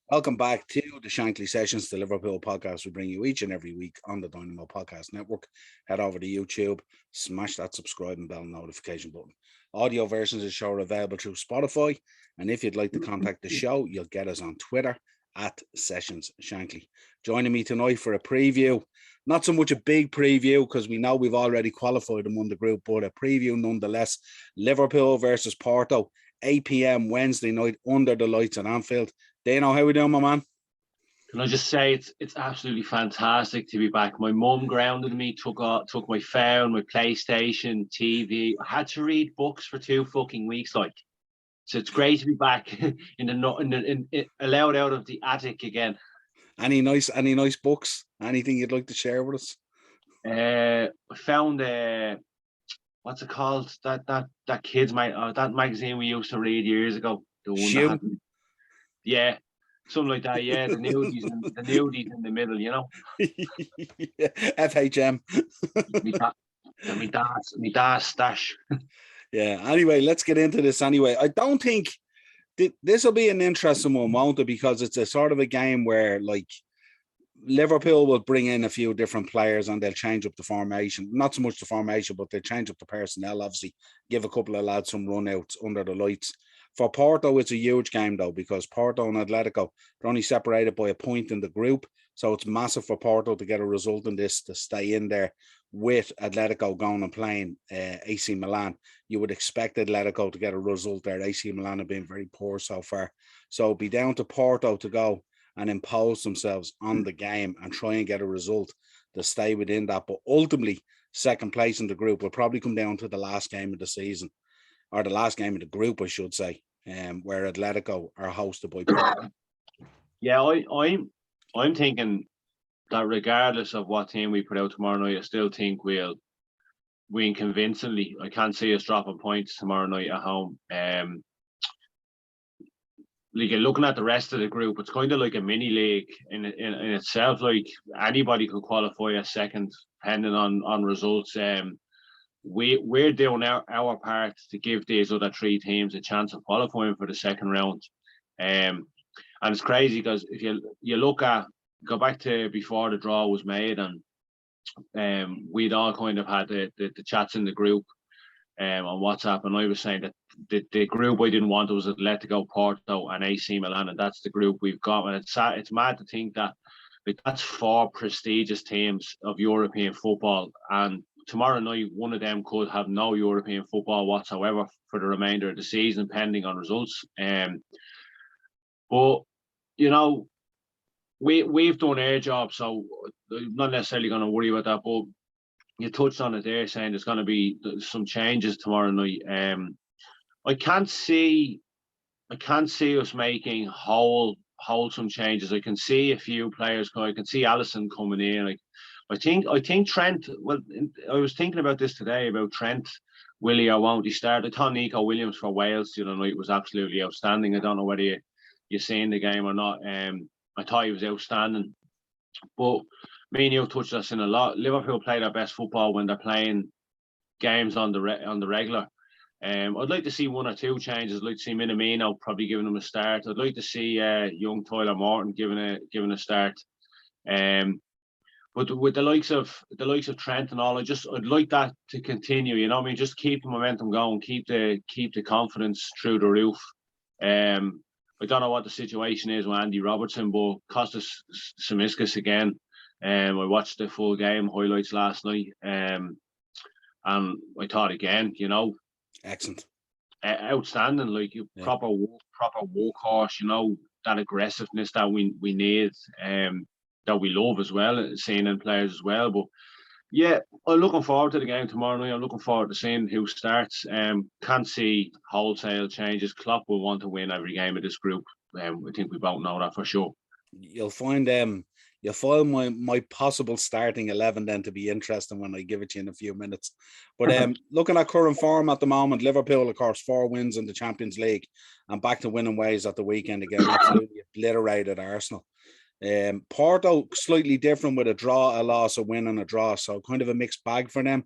Welcome back to the Shankly Sessions, the Liverpool podcast we bring you each and every week on the Dynamo Podcast Network. Head over to YouTube, smash that subscribe and bell notification button. Audio versions of the show are available through Spotify. And if you'd like to contact the show, you'll get us on Twitter at Sessions Shankly. Joining me tonight for a preview, not so much a big preview because we know we've already qualified among the group, but a preview nonetheless. Liverpool versus Porto, 8 p.m. Wednesday night under the lights at Anfield. Dano, how we doing, my man? Can I just say it's absolutely fantastic to be back. My mum grounded me, took my phone, my PlayStation, TV. I had to read books for 2 fucking weeks, so it's great to be back allowed out of the attic again. Any nice books? Anything you'd like to share with us? I found what's it called? That kids that magazine we used to read years ago. The one that had, yeah, something like that. Yeah, the nudies in the middle, you know. FHM. me dad's stash. Yeah. Anyway, let's get into this. Anyway, I don't think this will be an interesting one, won't it? Because it's a sort of a game where, like, Liverpool will bring in a few different players and they'll change up the formation. Not so much the formation, but they'll change up the personnel, obviously. Give a couple of lads some run-outs under the lights. For Porto, it's a huge game, though, because Porto and Atletico, they're only separated by a point in the group. So it's massive for Porto to get a result in this, to stay in there with Atletico going and playing AC Milan. You would expect Atletico to get a result there. AC Milan have been very poor so far. So it'll be down to Porto to go and impose themselves on the game and try and get a result to stay within that. But ultimately, second place in the group will probably come down to the last game of the season, or the last game of the group, I should say, where Atletico are hosted by Porto. Yeah, I'm thinking that regardless of what team we put out tomorrow night, I still think we'll win convincingly. I can't see us dropping points tomorrow night at home. Like, looking at the rest of the group, it's kind of like a mini league in itself. Like, anybody could qualify a second, depending on results. We're doing our part to give these other 3 teams a chance of qualifying for the second round. And it's crazy because if you go back to before the draw was made, and we'd all kind of had the chats in the group on WhatsApp, and I was saying that the group I didn't want was Atletico, Porto, and AC Milan, and that's the group we've got. And it's mad to think that, like, that's 4 prestigious teams of European football, and tomorrow night one of them could have no European football whatsoever for the remainder of the season, pending on results. But you know, we've done our job, so I'm not necessarily going to worry about that. But you touched on it there, saying there's going to be some changes tomorrow night. I can't see us making wholesome changes. I can see a few players. I can see Alisson coming in. I think Trent. Well, I was thinking about this today about Trent. Will he or won't he start? I thought Nico Williams for Wales the other night was absolutely outstanding. I don't know whether you're seeing the game or not. I thought he was outstanding. But me and you touched us in a lot. Liverpool play their best football when they're playing games on the regular. I'd like to see 1 or 2 changes. I'd like to see Minamino probably giving them a start. I'd like to see young Tyler Morton giving a start. But with the likes of Trent and all, I'd like that to continue. You know what I mean? Just keep the momentum going, keep the confidence through the roof. I don't know what the situation is with Andy Robertson, but Kostas Tsimikas again. I watched the full game highlights last night, and I thought again, you know, excellent, outstanding. Like, proper workhorse. You know, that aggressiveness that we need, that we love as well, seeing in players as well. But yeah, I'm looking forward to the game tomorrow night. I'm looking forward to seeing who starts. Can't see wholesale changes. Klopp will want to win every game of this group. I think we both know that for sure. You'll find my possible starting 11 then to be interesting when I give it to you in a few minutes. But looking at current form at the moment, Liverpool, of course, 4 wins in the Champions League and back to winning ways at the weekend again. Absolutely obliterated Arsenal. Porto, slightly different with a draw, a loss, a win and a draw. So kind of a mixed bag for them.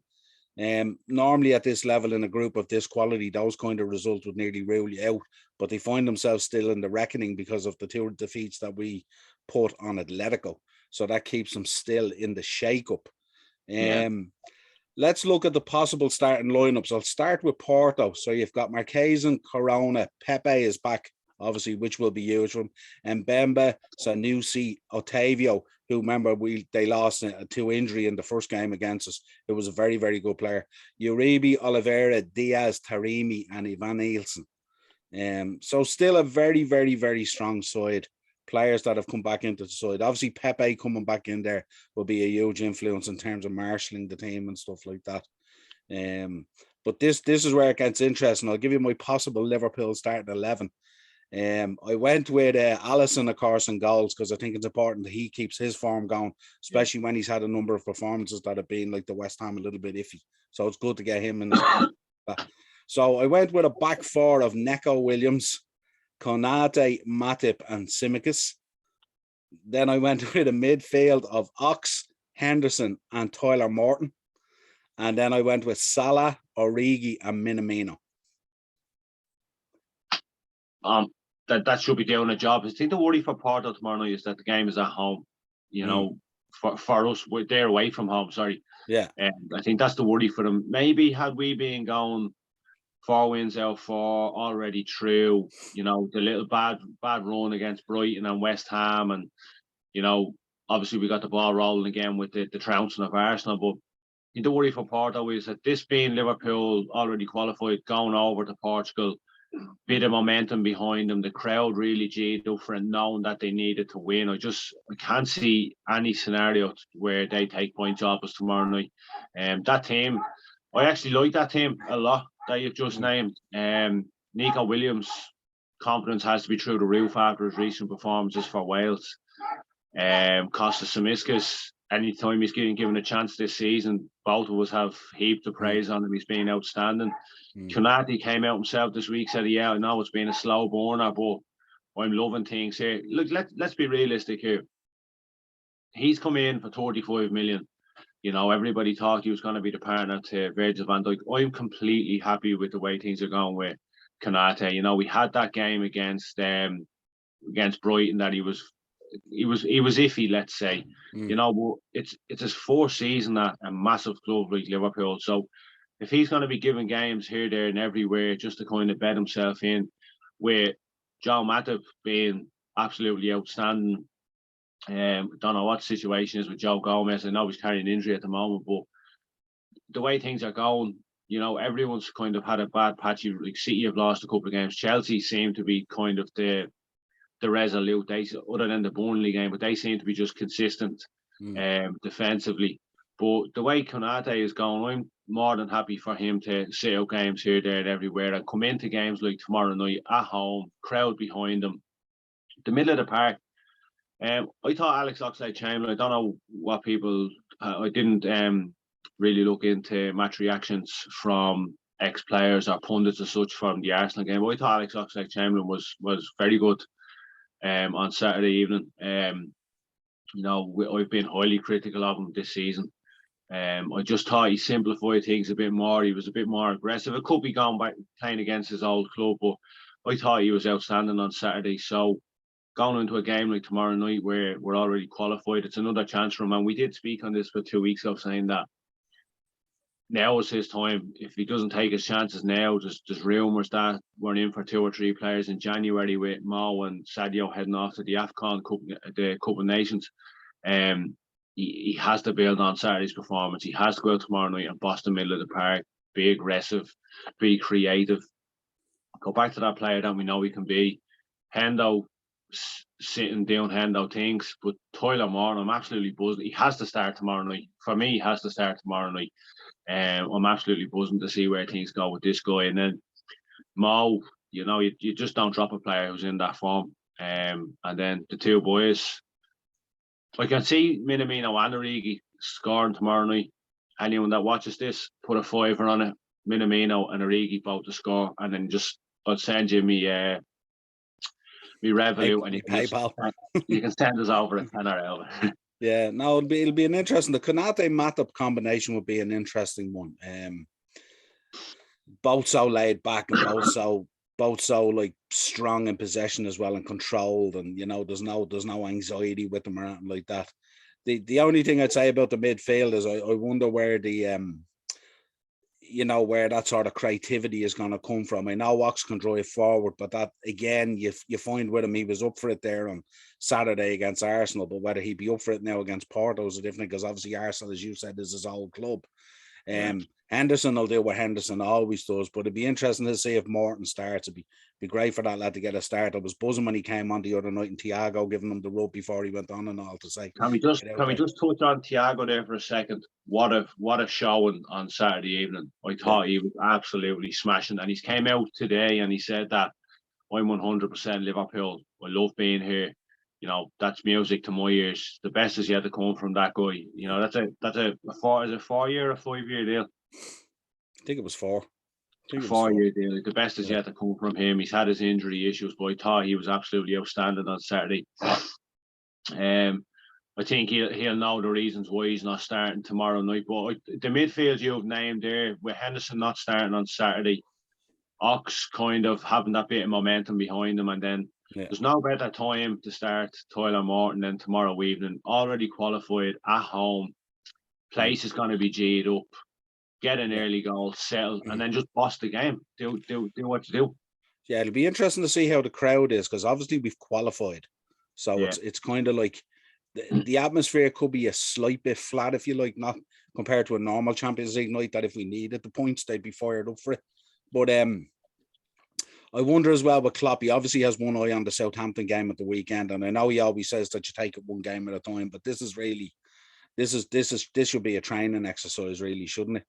Normally at this level in a group of this quality, those kind of results would nearly rule you out, but they find themselves still in the reckoning because of the 2 defeats that we put on Atletico. So that keeps them still in the shake-up. Let's look at the possible starting lineups. I'll start with Porto. So you've got Marquez and Corona. Pepe is back, obviously, which will be huge for him. And Mbemba, Sanusi, Otavio, who, remember, they lost to injury in the first game against us. It was a very, very good player. Uribe, Oliveira, Diaz, Taremi, and Ivan Nielsen. So still a very, very, very strong side. Players that have come back into the side. Obviously, Pepe coming back in there will be a huge influence in terms of marshalling the team and stuff like that. But this is where it gets interesting. I'll give you my possible Liverpool starting 11. I went with Alisson, of course, in goals, because I think it's important that he keeps his form going, especially when he's had a number of performances that have been, like the West Ham, a little bit iffy. So it's good to get him in. So I went with a back four of Neco Williams, Konate, Matip, and Tsimikas. Then I went with a midfield of Ox, Henderson, and Tyler Morton. And then I went with Salah, Origi, and Minamino. That should be doing a job. I think the worry for Porto tomorrow night is that the game is at home. You know, for us, they're away from home. Sorry. Yeah. And I think that's the worry for them. Maybe had we been going 4 wins out 4 already through, you know, the little bad run against Brighton and West Ham, and you know, obviously we got the ball rolling again with the trouncing of Arsenal. But the worry for Porto is that this being Liverpool already qualified, going over to Portugal, bit of momentum behind them, the crowd really G'd up for it, knowing that they needed to win. I can't see any scenario where they take points off us tomorrow night. That team, I actually like that team a lot that you've just named. Neco Williams' confidence has to be through the roof after his recent performances for Wales. Kostas Tsimikas, anytime he's getting given a chance this season, both of us have heaped of praise on him. He's been outstanding. Konate came out himself this week, said, yeah, I know it's been a slow burner, but I'm loving things here. Look, let's be realistic here. He's come in for 35 million. You know, everybody thought he was going to be the partner to Virgil van Dijk. I'm completely happy with the way things are going with Konate. You know, we had that game against Brighton that he was iffy, let's say. You know, it's his 4th season at a massive club like Liverpool. So if he's going to be given games here, there, and everywhere just to kind of bed himself in, with Joe Matip being absolutely outstanding. Don't know what the situation is with Joe Gomez. I know he's carrying an injury at the moment, but the way things are going, you know, everyone's kind of had a bad patch. Like City have lost a couple of games. Chelsea seem to be kind of the resolute. They, other than the Burnley game, but they seem to be just consistent defensively. But the way Konate is going, I'm more than happy for him to sit out games here, there, and everywhere, and come into games like tomorrow night at home, crowd behind them, the middle of the park. I thought Alex Oxlade-Chamberlain, I don't know what people, I didn't really look into match reactions from ex-players or pundits as such from the Arsenal game, but I thought Alex Oxlade-Chamberlain was very good on Saturday evening. You know, I've been highly critical of him this season. I just thought he simplified things a bit more. He was a bit more aggressive. It could be going back playing against his old club, but I thought he was outstanding on Saturday. So going into a game like tomorrow night where we're already qualified, it's another chance for him. And we did speak on this for 2 weeks ago, saying that now is his time. If he doesn't take his chances now, there's rumours that we're in for 2 or 3 players in January with Mo and Sadio heading off to the AFCON Cup, the Cup of Nations. He has to build on Saturday's performance. He has to go out tomorrow night and boss the middle of the park, be aggressive, be creative, go back to that player that we know he can be. Hendo sitting doing Hendo things, but Tyler Morton, I'm absolutely buzzing. He has to start tomorrow night. For me, he has to start tomorrow night. I'm absolutely buzzing to see where things go with this guy. And then Mo, you know, you just don't drop a player who's in that form. And then the 2 boys, I can see Minamino and Origi scoring tomorrow night. Anyone that watches this, put a $5 on it. Minamino and Origi both to score, and then I'll send you me Revolut, and you can send us over a tenner out. Yeah, no, it'll be an interesting. The Konate Matip combination would be an interesting one. Both so laid back and both so like strong in possession as well and controlled, and there's no anxiety with them or anything like that. The only thing I'd say about the midfield is I wonder where the where that sort of creativity is going to come from. I know Ox can drive forward, but that again, you find with him, he was up for it there on Saturday against Arsenal, but whether he'd be up for it now against Porto is a different, because obviously Arsenal, as you said, is his old club. Henderson will do what Henderson always does, but it'd be interesting to see if Morton starts. It'd be great for that lad to get a start. I was buzzing when he came on the other night and Thiago giving him the rub before he went on and all to say. Can we just touch on Thiago there for a second? What a show on Saturday evening. I thought he was absolutely smashing, and he came out today and he said that I'm 100% Liverpool. I love being here. That's music to my ears. The best is yet to come from that guy. That's a 4-year or 5-year deal? I think it was 4. A 4-year deal. The best is yet to come from him. He's had his injury issues, but I thought he was absolutely outstanding on Saturday. I think he'll know the reasons why he's not starting tomorrow night. But the midfield you've named there, with Henderson not starting on Saturday, Ox kind of having that bit of momentum behind him, and then there's no better time to start Tyler Morton than tomorrow evening. Already qualified at home, place is going to be G'd up. Get an early goal, settle, and then just boss the game. Do what you do. Yeah, it'll be interesting to see how the crowd is, because obviously we've qualified, so it's kind of like the atmosphere could be a slight bit flat, if you like, not compared to a normal Champions League night. That if we needed the points, they'd be fired up for it. But I wonder as well with Klopp. He obviously has one eye on the Southampton game at the weekend, and I know he always says that you take it one game at a time, but this should be a training exercise, really, shouldn't it?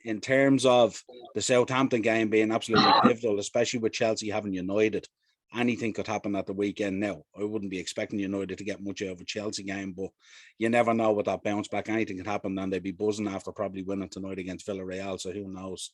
In terms of the Southampton game being absolutely pivotal, especially with Chelsea having United, anything could happen at the weekend. Now, I wouldn't be expecting United to get much out of a Chelsea game, but you never know with that bounce back. Anything can happen, and they'd be buzzing after probably winning tonight against Villarreal, so who knows.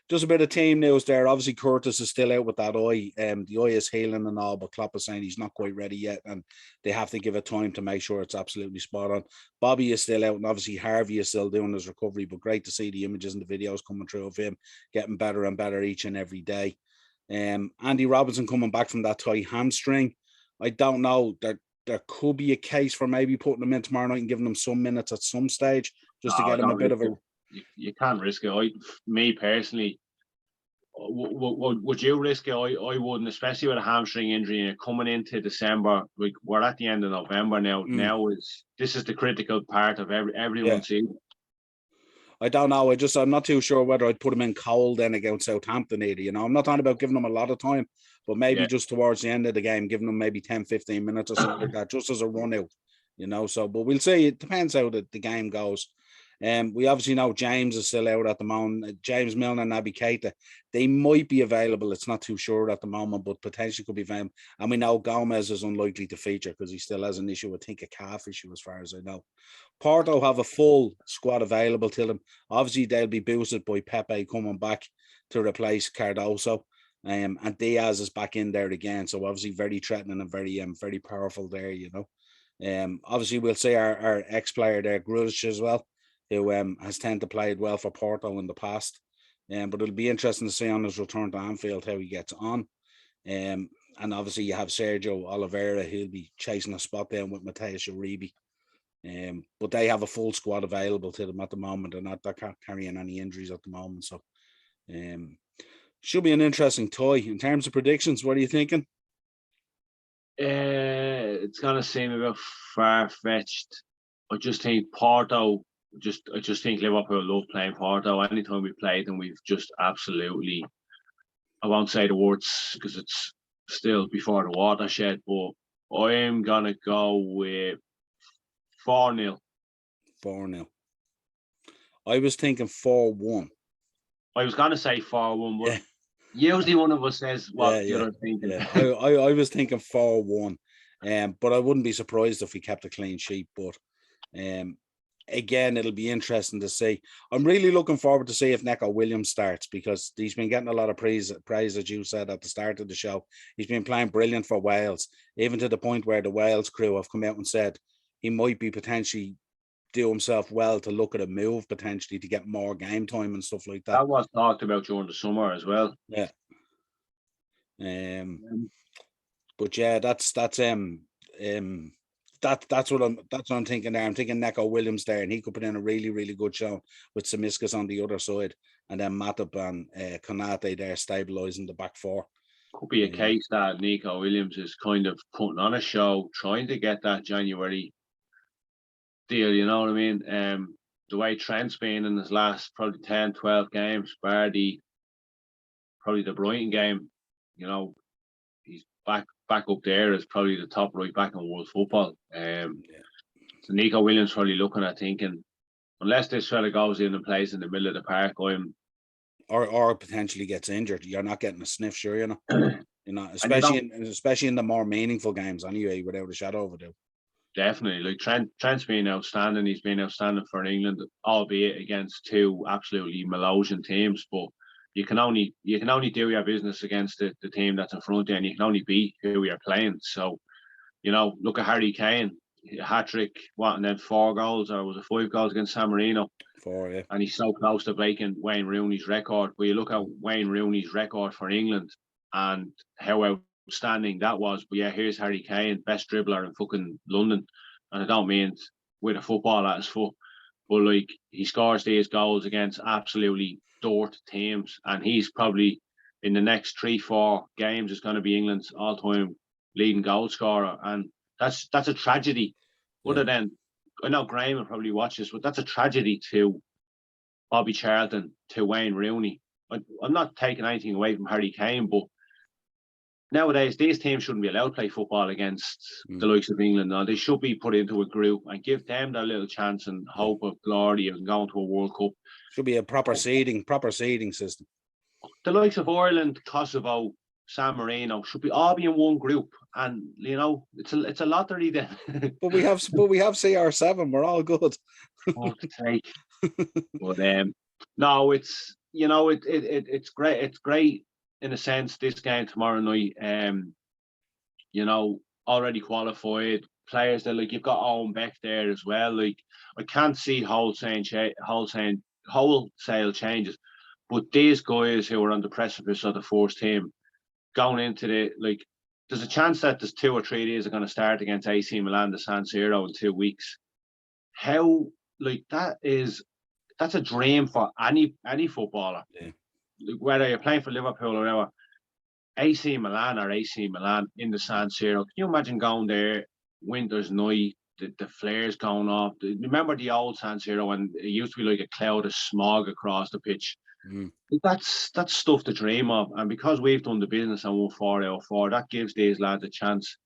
Just a bit of team news there. Obviously, Curtis is still out with that eye. The eye is healing and all, but Klopp is saying he's not quite ready yet, and they have to give it time to make sure it's absolutely spot on. Bobby is still out, and obviously Harvey is still doing his recovery, but great to see the images and the videos coming through of him getting better and better each and every day. Andy Robertson coming back from that tight hamstring. I don't know, there could be a case for maybe putting him in tomorrow night and giving him some minutes at some stage just to get him a bit of a... You can't risk it. Me personally, would you risk it? I wouldn't, especially with a hamstring injury and coming into December. Like, we're at the end of November now. This is the critical part of everyone's season. I don't know. I'm not too sure whether I'd put him in cold then against Southampton either. I'm not talking about giving him a lot of time, but maybe just towards the end of the game, giving him maybe 10, 15 minutes or something like that, just as a run out, So, but we'll see. It depends how the game goes. We obviously know James is still out at the moment. James Milner and Naby Keita, they might be available. It's not too sure at the moment, but potentially could be available. And we know Gomez is unlikely to feature because he still has an issue, I think a calf issue as far as I know. Porto have a full squad available to them. Obviously, they'll be boosted by Pepe coming back to replace Cardoso. And Diaz is back in there again. So obviously very threatening and very powerful there, Obviously, we'll see our ex-player there, Grujic as well, who has tended to play well for Porto in the past. But it'll be interesting to see on his return to Anfield how he gets on. And obviously you have Sergio Oliveira, he'll be chasing a spot down with Mateus Uribe. But they have a full squad available to them at the moment, and they're not carrying any injuries at the moment. So should be an interesting toy. In terms of predictions, what are you thinking? It's going to seem a bit far-fetched. I just think Porto... I just think Liverpool love playing Porto. Anytime we played them, we've just absolutely, I won't say the words because it's still before the watershed, but I am going to go with 4-0. 4-0. I was thinking 4-1. I was going to say 4-1, but usually one of us says what the other thinking. Yeah. I was thinking 4-1, but I wouldn't be surprised if we kept a clean sheet, but again, it'll be interesting to see. I'm really looking forward to see if Neco Williams starts, because he's been getting a lot of praise, as you said at the start of the show. He's been playing brilliant for Wales, even to the point where the Wales crew have come out and said he might be potentially do himself well to look at a move potentially to get more game time and stuff like that. That was talked about during the summer as well. Yeah. But yeah, that's what I'm thinking there. I'm thinking Neco Williams there, and he could put in a really, really good show with Tsimikas on the other side, and then Matip and Konate there stabilising the back four. Could be a case that Neco Williams is kind of putting on a show, trying to get that January deal, you know what I mean? The way Trent's been in his last probably 10, 12 games, probably the Brighton game, you know, he's back up there as probably the top right back in world football. So Neco Williams probably looking at thinking, unless this fella goes in and plays in the middle of the park, or potentially gets injured, you're not getting a sniff, sure, you know, especially in the more meaningful games anyway, without a shadow of a doubt. Definitely, like Trent's been outstanding. He's been outstanding for England, albeit against two absolutely Malosian teams. But you can only do your business against the team that's in front of you, and you can only beat who you're playing. So, you know, look at Harry Kane, hat trick, and then 4 goals, or was it 5 goals against San Marino? 4, yeah. And he's so close to breaking Wayne Rooney's record. But you look at Wayne Rooney's record for England and how outstanding that was. But yeah, here's Harry Kane, best dribbler in fucking London, and I don't mean with a football at his foot, but like he scores these goals against absolutely dirt teams, and he's probably in the next 3-4 games is going to be England's all-time leading goal scorer, and that's a tragedy. Other than, I know Graham will probably watch this, but that's a tragedy to Bobby Charlton, to Wayne Rooney. I'm not taking anything away from Harry Kane, but nowadays these teams shouldn't be allowed to play football against the likes of England. Now they should be put into a group and give them their little chance and hope of glory of going to a World Cup. Should be a proper seeding system. The likes of Ireland, Kosovo, San Marino should be all be in one group, and you know it's a lottery then. but we have CR7. We're all good. But no, it's, you know, it's great. It's great in a sense. This game tomorrow night, you know, already qualified players that, like, you've got Owen Beck there as well. Like, I can't see wholesale changes, but these guys who are on the precipice of the first team going into the, like, there's a chance that there's 2 or 3 days are going to start against AC Milan, the San Siro, in 2 weeks. How, like, that's a dream for any footballer. Yeah. Whether you're playing for Liverpool or whatever, AC Milan in the San Siro. Can you imagine going there, winter's night, the flares going off? Remember the old San Siro when it used to be like a cloud of smog across the pitch? That's stuff to dream of. And because we've done the business and won 4 out of 4, that gives these lads a chance.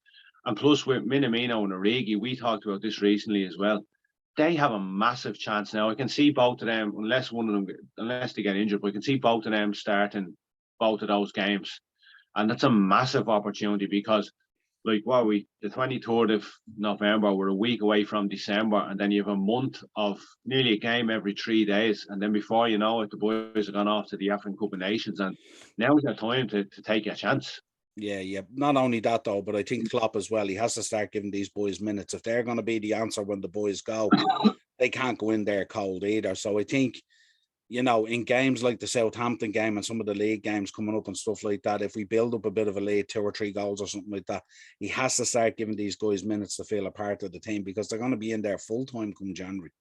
And plus with Minamino and Origi, we talked about this recently as well. They have a massive chance now. I can see both of them, unless they get injured, but I can see both of them starting both of those games. And that's a massive opportunity because, like, the 23rd of November, we're a week away from December, and then you have a month of nearly a game every 3 days. And then before you know it, the boys have gone off to the African Cup of Nations. And now we got time to take a chance. Yeah. Not only that, though, but I think Klopp as well, he has to start giving these boys minutes. If they're going to be the answer when the boys go, they can't go in there cold either. So I think, you know, in games like the Southampton game and some of the league games coming up and stuff like that, if we build up a bit of a lead, 2 or 3 goals or something like that, he has to start giving these guys minutes to feel a part of the team, because they're going to be in there full time come January.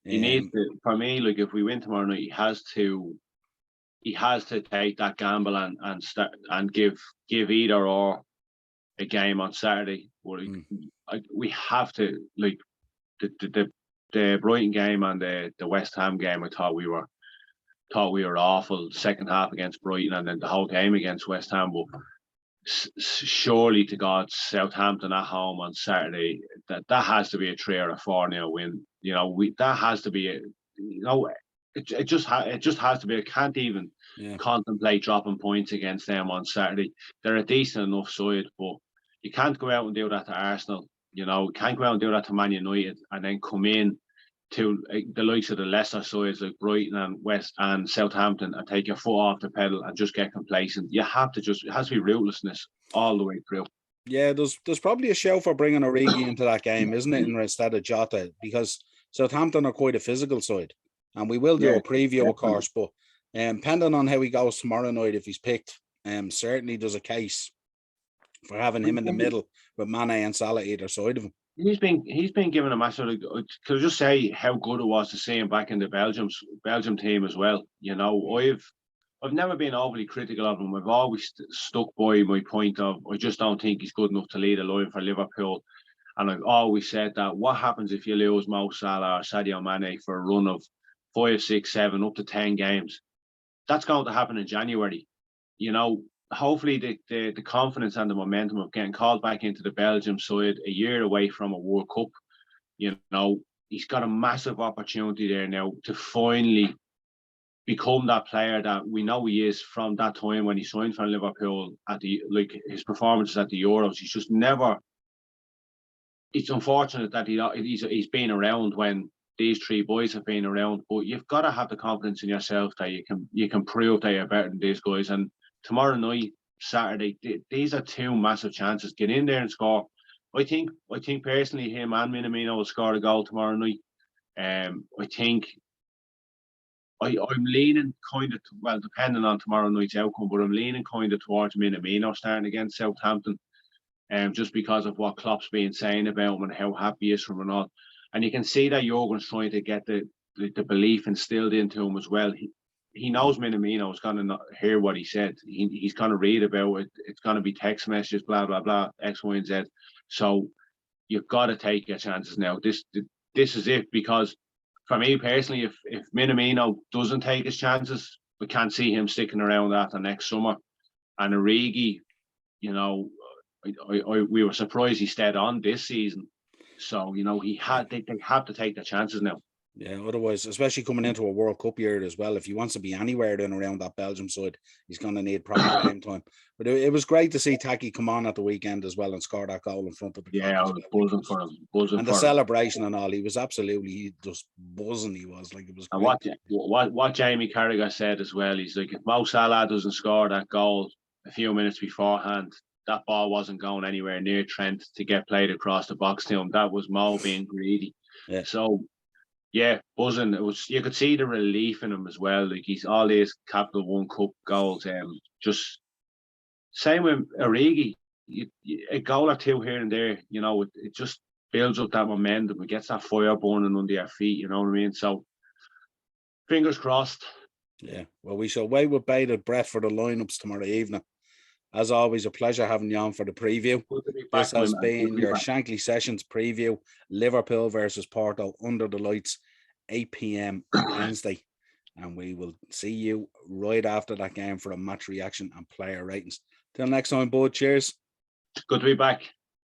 He needs to, for me, like, if we win tomorrow night, he has to take that gamble and start and give either or a game on Saturday. We have to, like, the Brighton game and the West Ham game. I thought we were awful second half against Brighton, and then the whole game against West Ham. But surely to God, Southampton at home on Saturday, that has to be a 3 or a 4-0 win. You know, that has to be a, you know, it just has to be. I can't even contemplate dropping points against them on Saturday. They're a decent enough side, but you can't go out and do that to Arsenal. You know, you can't go out and do that to Man United and then come in to the likes of the lesser sides like Brighton and West and Southampton and take your foot off the pedal and just get complacent. You have to it has to be ruthlessness all the way through. Yeah, there's probably a show for bringing Origi into that game, isn't it, instead of Jota, because Southampton are quite a physical side, and we will do a preview, of course, but depending on how he goes tomorrow night, if he's picked, certainly there's a case for having him in the middle with Mane and Salah either side of him. He's been given a massive. Could I just say how good it was to see him back in the Belgium team as well? You know, I've never been overly critical of him. I've always stuck by my point of I just don't think he's good enough to lead a line for Liverpool. And I've always said that what happens if you lose Mo Salah or Sadio Mane for a run of 5, 6, 7, up to 10 games? That's going to happen in January. You know, hopefully the confidence and the momentum of getting called back into the Belgium side a year away from a World Cup, you know, he's got a massive opportunity there now to finally become that player that we know he is from that time when he signed for Liverpool at his performances at the Euros. He's just never. It's unfortunate that he's been around when these three boys have been around, but you've got to have the confidence in yourself that you can prove that you're better than these guys. And tomorrow night, Saturday, these are two massive chances. Get in there and score. I think personally, him and Minamino will score a goal tomorrow night. I think I'm leaning kind of, well, depending on tomorrow night's outcome, but I'm leaning kind of towards Minamino starting against Southampton, just because of what Klopp's been saying about him and how happy he is from and all. And you can see that Jurgen's trying to get the belief instilled into him as well. He knows Minamino is going to not hear what he said. He's going to read about it. It's going to be text messages, blah, blah, blah, X, Y, and Z. So you've got to take your chances now. This is it, because for me personally, if Minamino doesn't take his chances, we can't see him sticking around after next summer. And Origi, you know, we were surprised he stayed on this season. So, you know, they have to take their chances now. Yeah, otherwise, especially coming into a World Cup year as well, if he wants to be anywhere then around that Belgium side, he's going to need proper game time. But it was great to see Taki come on at the weekend as well and score that goal in front of the crowd. Yeah, I was buzzing for him. And the celebration and all, he was absolutely just buzzing. He was like, it was great. And what Jamie Carragher said as well, he's like, if Mo Salah doesn't score that goal a few minutes beforehand, that ball wasn't going anywhere near Trent to get played across the box to him. That was Mo being greedy. Yeah. So, yeah, buzzing. It was. You could see the relief in him as well. Like, he's all these Capital One Cup goals. Just same with Origi. A goal or two here and there. You know, it just builds up that momentum. It gets that fire burning under your feet. You know what I mean? So, fingers crossed. Yeah. Well, we shall wait with bated breath for the lineups tomorrow evening. As always, a pleasure having you on for the preview. This has been your Shankly Sessions preview. Liverpool versus Porto under the lights, 8 p.m. Wednesday. And we will see you right after that game for a match reaction and player ratings. Till next time, bud. Cheers. Good to be back.